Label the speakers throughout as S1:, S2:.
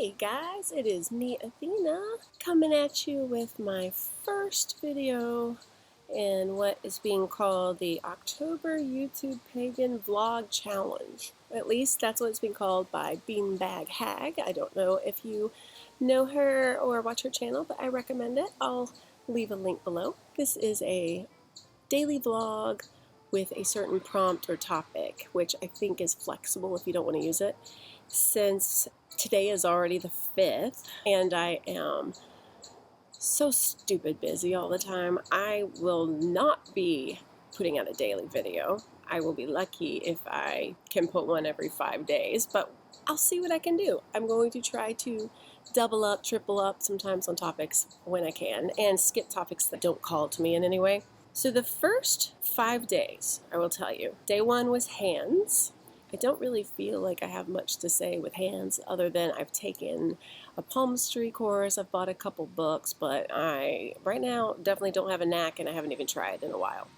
S1: Hey guys, it is me, Athena, coming at you with my first video in what is being called the October YouTube Pagan Vlog Challenge. At least that's what it's being called by BeanBagHag. I don't know if you know her or watch her channel, but I recommend it. I'll leave a link below. This is a daily vlog with a certain prompt or topic, which I think is flexible if you don't want to use it. Since today is already the 5th and I am so stupid busy all the time, I will not be putting out a daily video. I will be lucky if I can put one every 5 days, but I'll see what I can do. I'm going to try to double up, triple up sometimes on topics when I can, and skip topics that don't call to me in any way. So the first 5 days, I will tell you, day 1 was hands. I don't really feel like I have much to say with hands other than I've taken a palmistry course, I've bought a couple books, but I, right now, definitely don't have a knack and I haven't even tried in a while.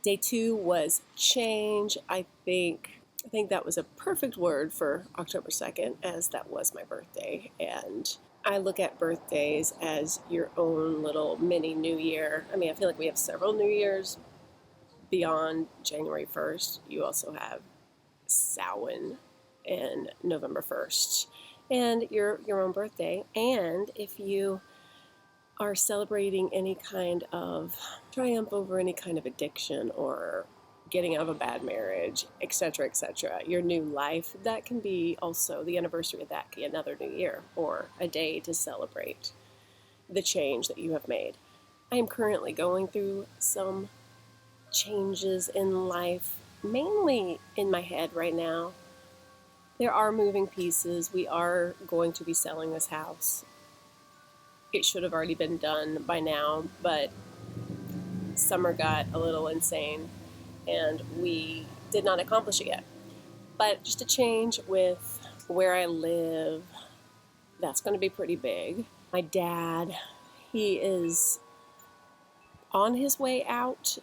S1: Day 2 was change. I think that was a perfect word for October 2nd, as that was my birthday, and I look at birthdays as your own little mini New Year. I mean, I feel like we have several New Years beyond January 1st. You also have Samhain and November 1st, and your own birthday. And if you are celebrating any kind of triumph over any kind of addiction or getting out of a bad marriage, etc., etc., your new life, that can be also the anniversary of that, can be another new year or a day to celebrate the change that you have made. I am currently going through some changes in life, mainly in my head right now. There are moving pieces. We are going to be selling this house. It should have already been done by now, but summer got a little insane and we did not accomplish it yet. But just a change with where I live, that's going to be pretty big. My dad, he is on his way out,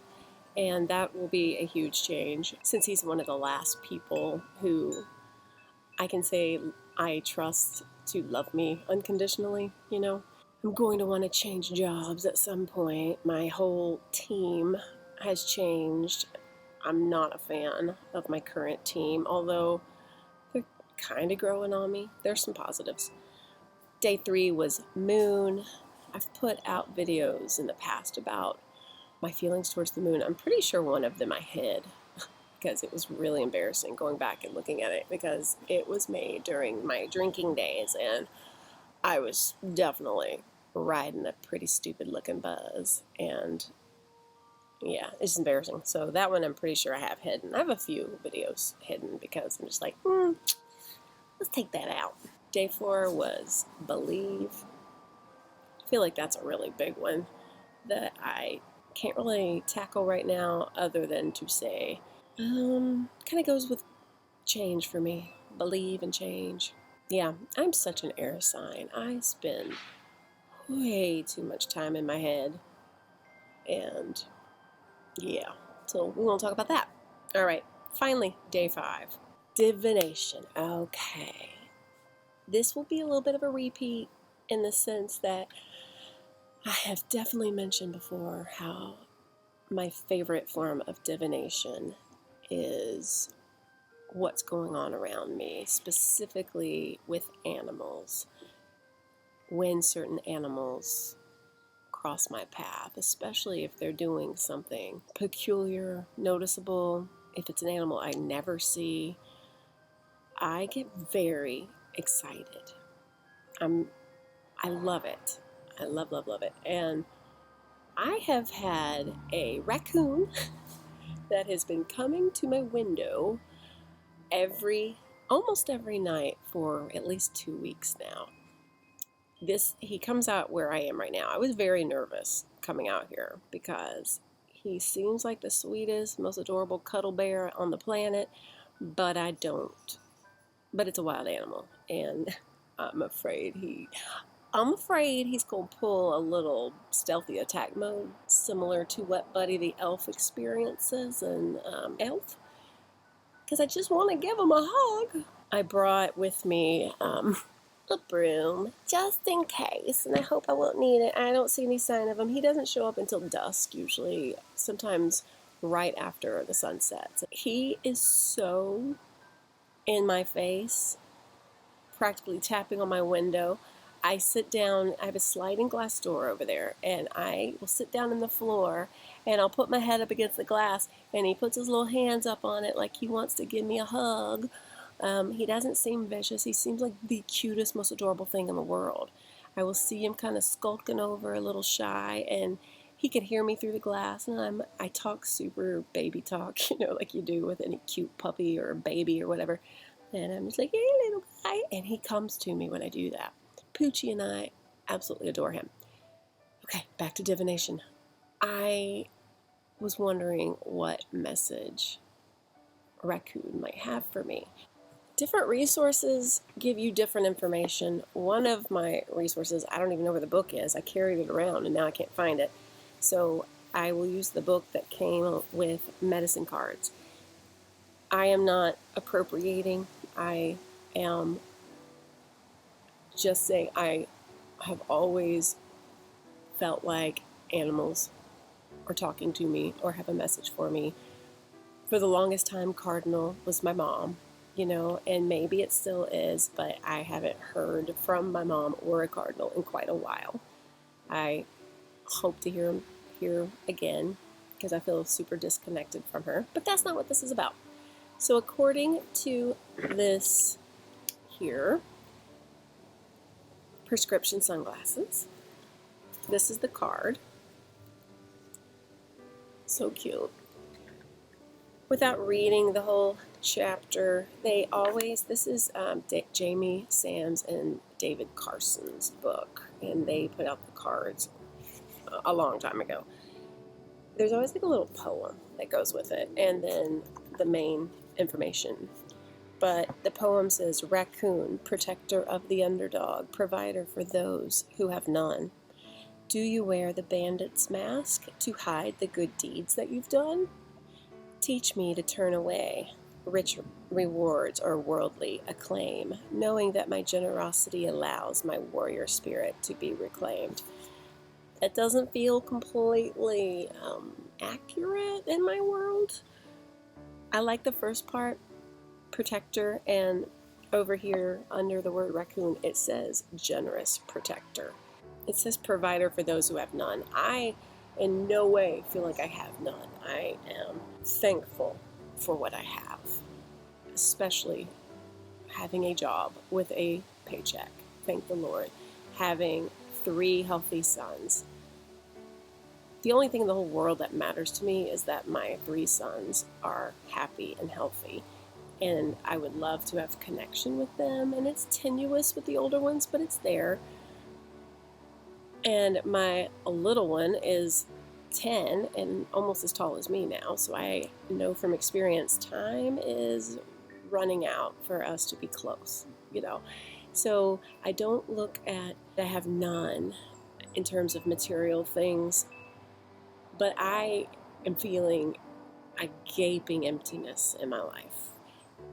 S1: and that will be a huge change since he's one of the last people who I can say I trust to love me unconditionally, you know. I'm going to want to change jobs at some point. My whole team has changed. I'm not a fan of my current team, although they're kind of growing on me. There's some positives. Day 3 was moon. I've put out videos in the past about my feelings towards the moon. I'm pretty sure one of them I hid because it was really embarrassing going back and looking at it, because it was made during my drinking days and I was definitely riding a pretty stupid looking buzz, and yeah, it's embarrassing. So that one I'm pretty sure I have hidden. I have a few videos hidden because I'm just like, let's take that out. Day 4 was believe. I feel like that's a really big one that I can't really tackle right now other than to say, kind of goes with change for me. Believe and change. Yeah, I'm such an air sign. I spend way too much time in my head, and yeah, so we won't talk about that. All right, finally, day 5, divination. Okay, this will be a little bit of a repeat in the sense that I have definitely mentioned before how my favorite form of divination is what's going on around me, specifically with animals. When certain animals cross my path, especially if they're doing something peculiar, noticeable, if it's an animal I never see, I get very excited. I love it. I love it. And I have had a raccoon that has been coming to my window almost every night for at least 2 weeks now. He comes out where I am right now. I was very nervous coming out here because he seems like the sweetest, most adorable cuddle bear on the planet, but I don't. But it's a wild animal, and I'm afraid he's going to pull a little stealthy attack mode, similar to what Buddy the Elf experiences in Elf, because I just want to give him a hug. I brought with me a broom, just in case, and I hope I won't need it. I don't see any sign of him. He doesn't show up until dusk, usually, sometimes right after the sun sets. He is so in my face, practically tapping on my window. I sit down, I have a sliding glass door over there, and I will sit down on the floor, and I'll put my head up against the glass, and he puts his little hands up on it like he wants to give me a hug. He doesn't seem vicious. He seems like the cutest, most adorable thing in the world. I will see him kind of skulking over, a little shy, and he can hear me through the glass, and I talk super baby talk, like you do with any cute puppy or baby or whatever. And I'm just like, hey, little guy. And he comes to me when I do that. Poochie and I absolutely adore him. Okay, back to divination. I was wondering what message a raccoon might have for me. Different resources give you different information. One of my resources, I don't even know where the book is. I carried it around and now I can't find it. So I will use the book that came with medicine cards. I am not appropriating. I am just saying I have always felt like animals are talking to me or have a message for me. For the longest time, Cardinal was my mom, and maybe it still is, but I haven't heard from my mom or a Cardinal in quite a while. I hope to hear him here again because I feel super disconnected from her, but that's not what this is about. So according to this here, prescription sunglasses, this is the card. So cute. Without reading the whole chapter, this is Jamie Sams and David Carson's book, and they put out the cards a long time ago. There's always like a little poem that goes with it, and then the main information. But the poem says, "Raccoon, protector of the underdog, provider for those who have none. Do you wear the bandit's mask to hide the good deeds that you've done? Teach me to turn away rich rewards or worldly acclaim, knowing that my generosity allows my warrior spirit to be reclaimed." That doesn't feel completely accurate in my world. I like the first part, protector, and over here under the word raccoon it says generous protector. It says provider for those who have none. I in no way feel like I have none. I am thankful for what I have, especially having a job with a paycheck. Thank the Lord. Having 3 healthy sons. The only thing in the whole world that matters to me is that my 3 sons are happy and healthy. And I would love to have connection with them. And it's tenuous with the older ones, but it's there. And my little one is 10 and almost as tall as me now. So I know from experience, time is running out for us to be close, So I don't look at, I have none in terms of material things, but I am feeling a gaping emptiness in my life.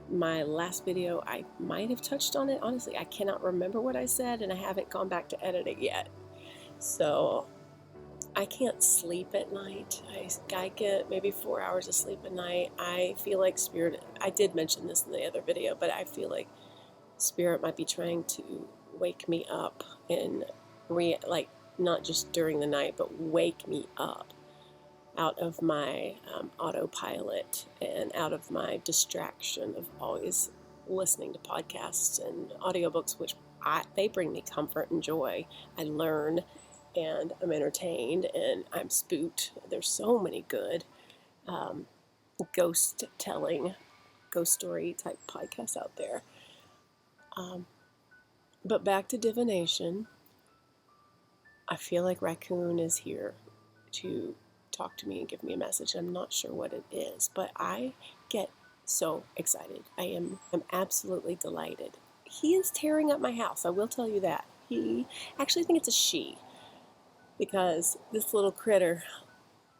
S1: My last video, I might have touched on it. Honestly, I cannot remember what I said, and I haven't gone back to edit it yet. So I can't sleep at night. I get maybe 4 hours of sleep a night. I feel like spirit, I did mention this in the other video, but I feel like spirit might be trying to wake me up and not just during the night, but wake me up out of my autopilot and out of my distraction of always listening to podcasts and audiobooks, which they bring me comfort and joy. I learn and I'm entertained and I'm spooked. There's so many good ghost story type podcasts out there. But back to divination, I feel like Raccoon is here to talk to me and give me a message. I'm not sure what it is, but I get so excited. I'm absolutely delighted. He is tearing up my house, I will tell you that. I think it's a she, because this little critter,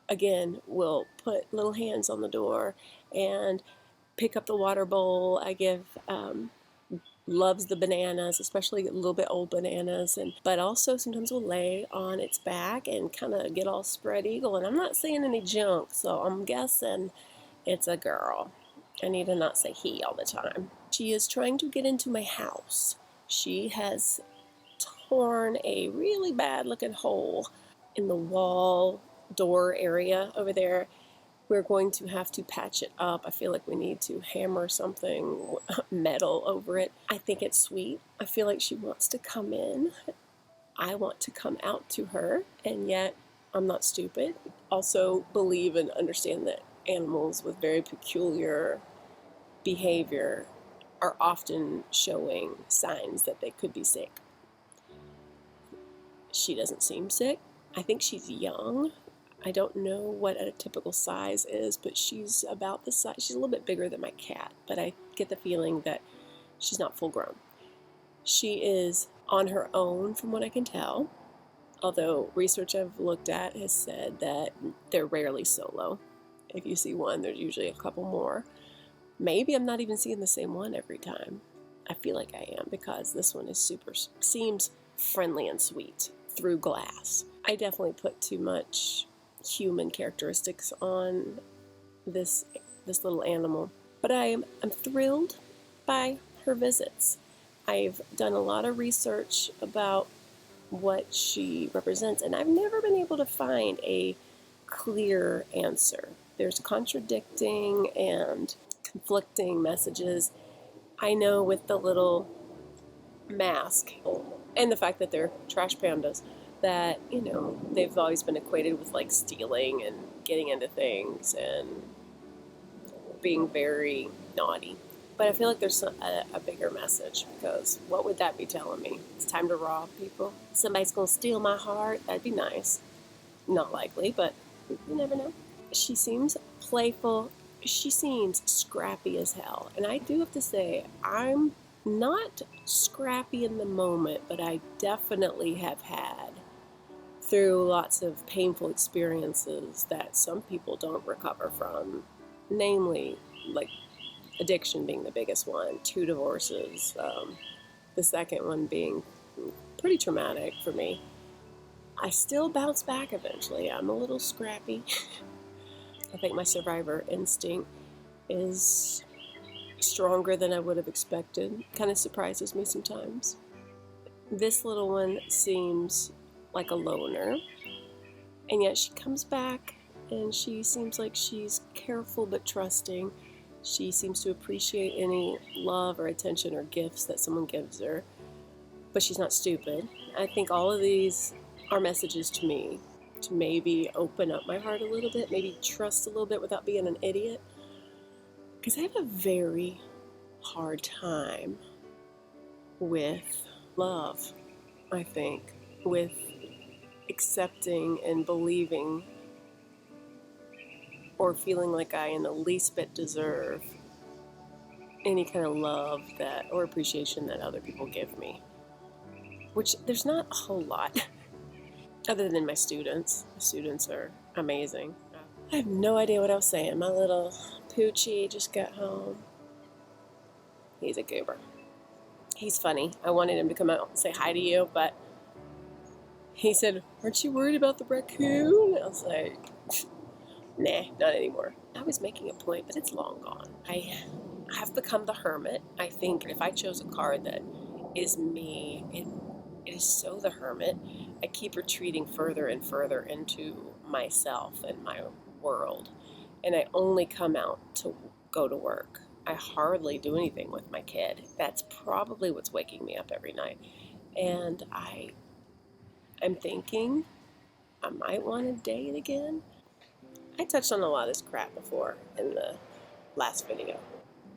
S1: again, will put little hands on the door and pick up the water bowl. I give loves the bananas, especially a little bit old bananas, but also sometimes will lay on its back and kind of get all spread eagle. And I'm not seeing any junk, so I'm guessing it's a girl. I need to not say he all the time. She is trying to get into my house. She has torn a really bad looking hole in the wall door area over there. We're going to have to patch it up. I feel like we need to hammer something metal over it. I think it's sweet. I feel like she wants to come in. I want to come out to her, and yet I'm not stupid. Also believe and understand that animals with very peculiar behavior are often showing signs that they could be sick. She doesn't seem sick. I think she's young. I don't know what a typical size is, but she's about the size. She's a little bit bigger than my cat, but I get the feeling that she's not full grown. She is on her own from what I can tell, although research I've looked at has said that they're rarely solo. If you see one, there's usually a couple more. Maybe I'm not even seeing the same one every time. I feel like I am, because this one is seems friendly and sweet through glass. I definitely put too much human characteristics on this little animal, but I'm thrilled by her visits. I've done a lot of research about what she represents, and I've never been able to find a clear answer. There's contradicting and conflicting messages. I know with the little mask and the fact that they're trash pandas, that, you know, they've always been equated with like stealing and getting into things and being very naughty. But I feel like there's a bigger message, because what would that be telling me? It's time to rob people? Somebody's gonna steal my heart? That'd be nice. Not likely, but you never know. She seems playful. She seems scrappy as hell. And I do have to say, I'm not scrappy in the moment, but I definitely have had through lots of painful experiences that some people don't recover from, namely, like addiction being the biggest one, 2 divorces, the second one being pretty traumatic for me. I still bounce back eventually. I'm a little scrappy. I think my survivor instinct is stronger than I would have expected. Kind of surprises me sometimes. This little one seems like a loner, and yet she comes back and she seems like she's careful but trusting. She seems to appreciate any love or attention or gifts that someone gives her, but she's not stupid. I think all of these are messages to me to maybe open up my heart a little bit, maybe trust a little bit without being an idiot, because I have a very hard time with love, I think, with accepting and believing or feeling like I in the least bit deserve any kind of love that or appreciation that other people give me, which there's not a whole lot other than my students. The students are amazing. I have no idea what I was saying. My little Poochie just got home. He's a goober. He's funny. I wanted him to come out and say hi to you, but he said, "Aren't you worried about the raccoon?" I was like, nah, not anymore. I was making a point, but it's long gone. I have become the hermit. I think if I chose a card that is me, it is so the hermit. I keep retreating further and further into myself and my world, and I only come out to go to work. I hardly do anything with my kid. That's probably what's waking me up every night. And I'm thinking I might want to date again. I touched on a lot of this crap before in the last video.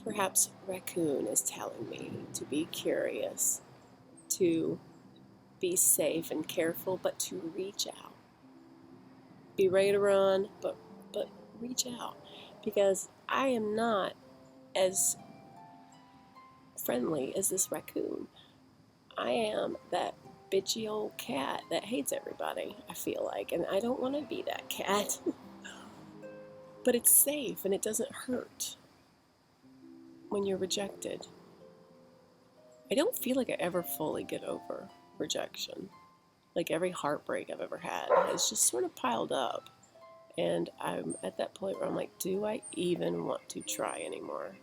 S1: Perhaps raccoon is telling me to be curious, to be safe and careful, but to reach out. Be ready to run, but reach out. Because I am not as friendly as this raccoon. I am that bitchy old cat that hates everybody, I feel like, and I don't want to be that cat. But it's safe and it doesn't hurt when you're rejected. I don't feel like I ever fully get over rejection. Like every heartbreak I've ever had has just sort of piled up. And I'm at that point where I'm like, do I even want to try anymore?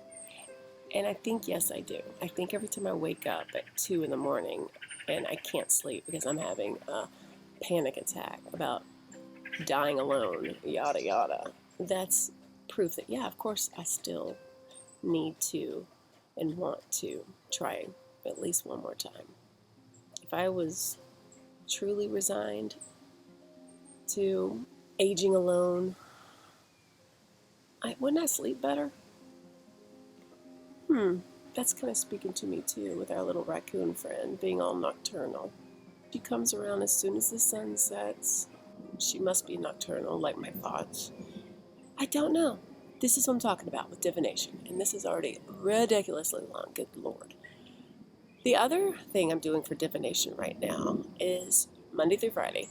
S1: And I think, yes, I do. I think every time I wake up at 2 in the morning and I can't sleep because I'm having a panic attack about dying alone, yada, yada, that's proof that, yeah, of course, I still need to and want to try at least one more time. If I was truly resigned to aging alone, wouldn't I sleep better? That's kind of speaking to me too with our little raccoon friend being all nocturnal. She comes around as soon as the sun sets. She must be nocturnal, like my thoughts. I don't know. This is what I'm talking about with divination, and this is already ridiculously long, good Lord. The other thing I'm doing for divination right now is Monday through Friday,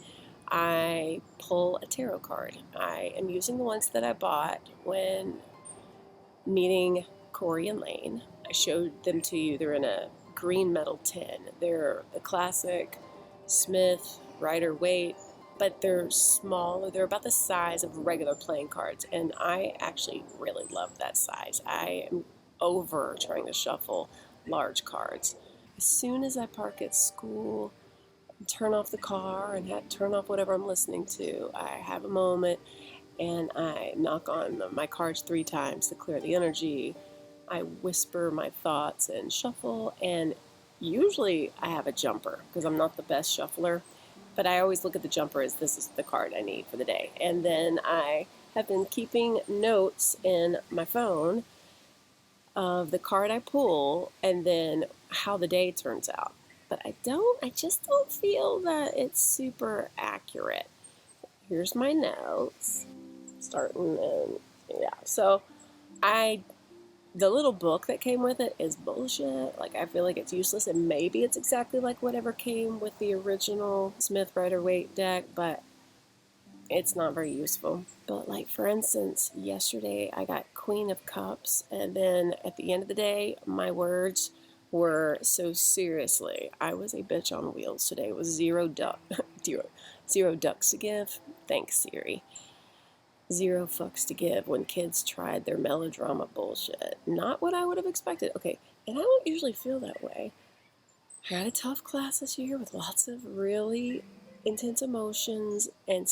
S1: I pull a tarot card. I am using the ones that I bought when meeting Corey and Lane. I showed them to you. They're in a green metal tin. They're the classic Smith Rider-Waite, but they're smaller. They're about the size of regular playing cards, and I actually really love that size. I am over trying to shuffle large cards. As soon as I park at school, turn off the car and turn off whatever I'm listening to, I have a moment and I knock on my cards 3 times to clear the energy. I whisper my thoughts and shuffle, and usually I have a jumper because I'm not the best shuffler, but I always look at the jumper as this is the card I need for the day. And then I have been keeping notes in my phone of the card I pull and then how the day turns out. But I just don't feel that it's super accurate. Here's my notes. Starting in, yeah. So the little book that came with it is bullshit. Like, I feel like it's useless, and maybe it's exactly like whatever came with the original Smith Rider-Waite deck, but it's not very useful. But like, for instance, yesterday I got Queen of Cups, and then at the end of the day, my words were, so seriously, I was a bitch on wheels today. It was zero ducks to give. Thanks, Siri. 0 fucks to give when kids tried their melodrama bullshit. Not what I would have expected. Okay, and I don't usually feel that way. I had a tough class this year with lots of really intense emotions, and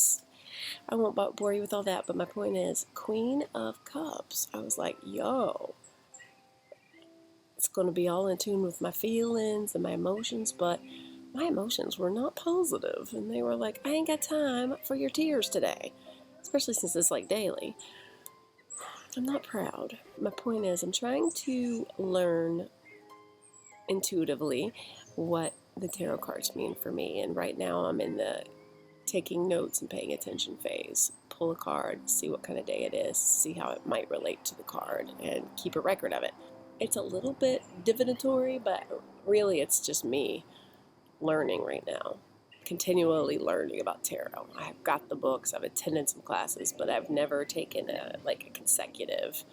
S1: I won't bore you with all that, but my point is, Queen of Cups. I was like, yo, it's going to be all in tune with my feelings and my emotions, but my emotions were not positive, and they were like, I ain't got time for your tears today, especially since it's like daily. I'm not proud. My point is, I'm trying to learn intuitively what the tarot cards mean for me, and right now I'm in the taking notes and paying attention phase. Pull a card, see what kind of day it is, see how it might relate to the card, and keep a record of it. It's a little bit divinatory, but really it's just me learning right now. Continually learning about tarot. I've got the books, I've attended some classes, but I've never taken a consecutive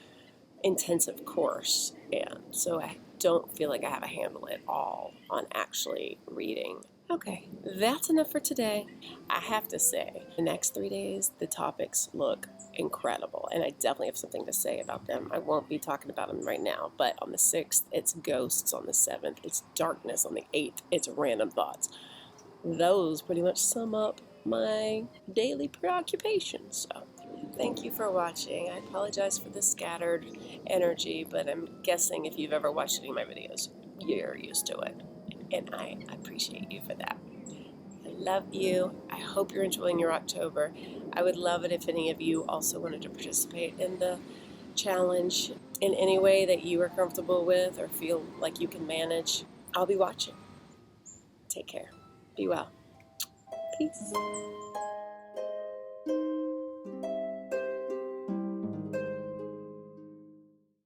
S1: intensive course, and so I don't feel like I have a handle at all on actually reading. Okay, that's enough for today. I have to say, the next 3 days, the topics look incredible, and I definitely have something to say about them. I won't be talking about them right now, but on the 6th, it's ghosts. On the 7th, it's darkness. On the 8th, it's random thoughts. Those pretty much sum up my daily preoccupations. So, thank you for watching. I apologize for the scattered energy, but I'm guessing if you've ever watched any of my videos, you're used to it. And I appreciate you for that. I love you. I hope you're enjoying your October. I would love it if any of you also wanted to participate in the challenge in any way that you are comfortable with or feel like you can manage. I'll be watching. Take care. Be well. Peace.